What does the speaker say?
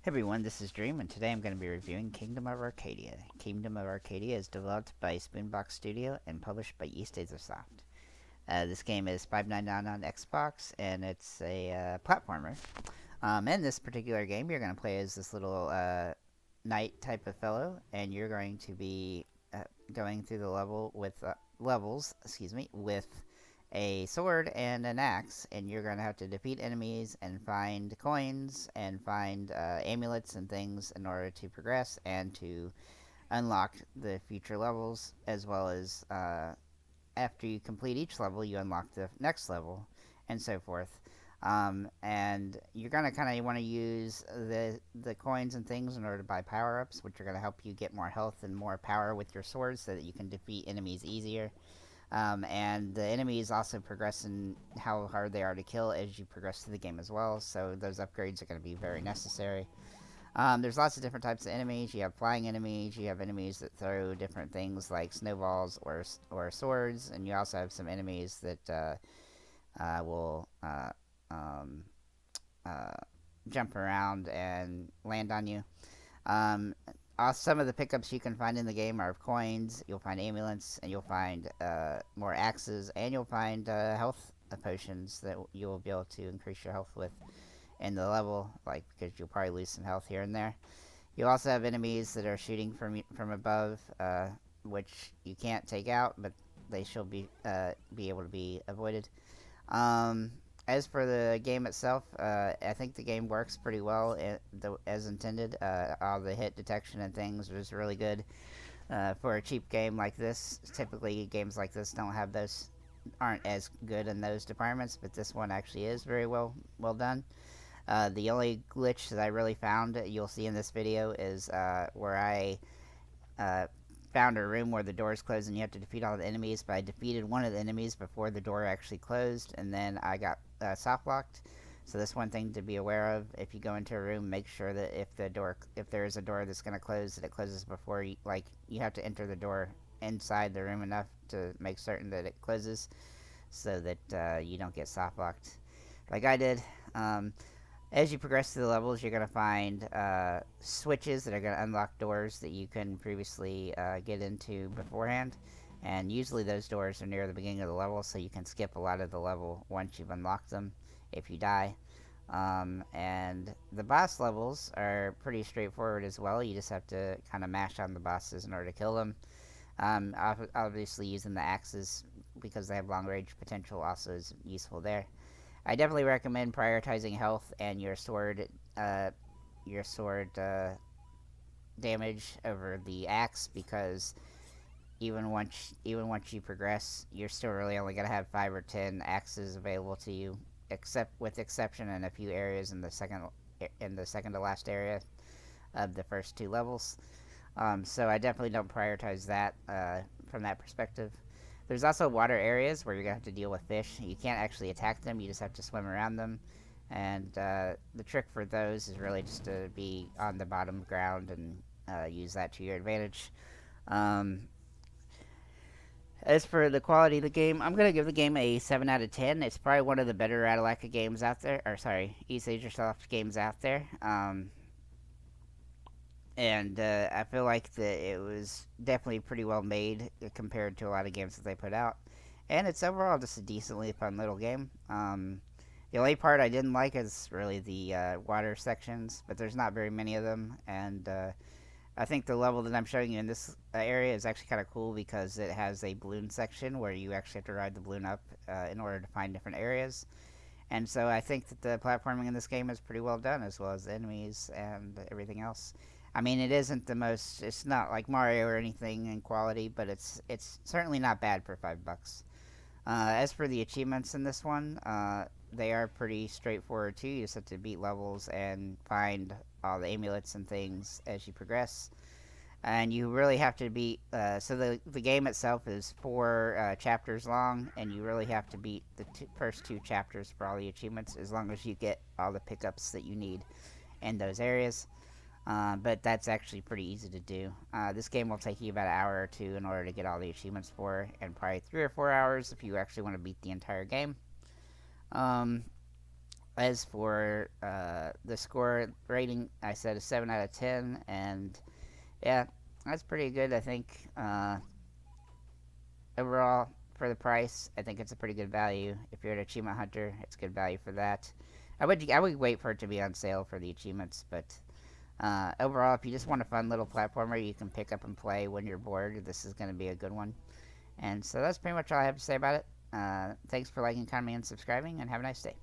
Hey everyone, this is Dream, and today I'm going to be reviewing Kingdom of Arcadia. Kingdom of Arcadia is developed by Spoonbox Studio and published by East Soft. This game is $5.99 on Xbox, and it's a platformer. In this particular game, you're going to play as this little knight type of fellow, and you're going to be going through the levels, with a sword and an axe, and you're going to have to defeat enemies and find coins and find amulets and things in order to progress and to unlock the future levels, as well as after you complete each level, you unlock the next level, and so forth. And you're gonna kind of want to use the coins and things in order to buy power ups, which are gonna help you get more health and more power with your swords, so that you can defeat enemies easier. And the enemies also progress in how hard they are to kill as you progress through the game as well. So those upgrades are going to be very necessary. There's lots of different types of enemies. You have flying enemies. You have enemies that throw different things like snowballs or swords, and you also have some enemies that will um, uh, jump around and land on you. Um, some of the pickups you can find in the game are coins. You'll find amulets, and you'll find more axes, and you'll find health potions that you'll be able to increase your health with in the level, like because you'll probably lose some health here and there. You also have enemies that are shooting from above, which you can't take out, but they shall be able to be avoided. Um, as for the game itself, I think the game works pretty well as intended. All the hit detection and things was really good for a cheap game like this. Typically, games like this aren't as good in those departments, but this one actually is very well done. The only glitch that I really found you'll see in this video is where I uh, found a room where the doors closed and you have to defeat all the enemies, but I defeated one of the enemies before the door actually closed, and then I got soft locked. So that's one thing to be aware of. If you go into a room, make sure that if there is a door that's going to close, that it closes before you have to enter the door inside the room enough to make certain that it closes, so that you don't get soft locked, like I did. As you progress through the levels, you're going to find switches that are going to unlock doors that you couldn't previously get into beforehand. And usually those doors are near the beginning of the level, so you can skip a lot of the level once you've unlocked them if you die. And the boss levels are pretty straightforward as well. You just have to kind of mash on the bosses in order to kill them. Obviously, using the axes because they have long range potential also is useful there. I definitely recommend prioritizing health and your sword damage over the axe, because even once you progress, you're still really only gonna have 5 or 10 axes available to you, with exception in a few areas in the second to last area of the first two levels. So I definitely don't prioritize that from that perspective. There's also water areas where you're going to have to deal with fish. You can't actually attack them, you just have to swim around them. And the trick for those is really just to be on the bottom ground and use that to your advantage. Um, as for the quality of the game, I'm going to give the game a 7 out of 10. It's probably one of the better Ratalaika games out there. Or, sorry, East Soft games out there. And I feel like that it was definitely pretty well made compared to a lot of games that they put out. And it's overall just a decently fun little game. The only part I didn't like is really the water sections, but there's not very many of them. And I think the level that I'm showing you in this area is actually kind of cool because it has a balloon section where you actually have to ride the balloon up in order to find different areas. And so I think that the platforming in this game is pretty well done, as well as the enemies and everything else. I mean, it isn't the most. It's not like Mario or anything in quality, but it's certainly not bad for $5. As for the achievements in this one, they are pretty straightforward too. You just have to beat levels and find all the amulets and things as you progress. And you really have to beat. So the game itself is 4 chapters long, and you really have to beat the first 2 chapters for all the achievements, as long as you get all the pickups that you need in those areas. But that's actually pretty easy to do. This game will take you about an hour or two in order to get all the achievements for, and probably 3 or 4 hours if you actually want to beat the entire game. Um, As for the score rating, I said a 7 out of 10, and yeah, that's pretty good. I think overall for the price, I think it's a pretty good value. If you're an achievement hunter, it's good value for that. I would wait for it to be on sale for the achievements, but overall, if you just want a fun little platformer you can pick up and play when you're bored, this is going to be a good one. And so that's pretty much all I have to say about it. Thanks for liking, commenting, and subscribing, and have a nice day.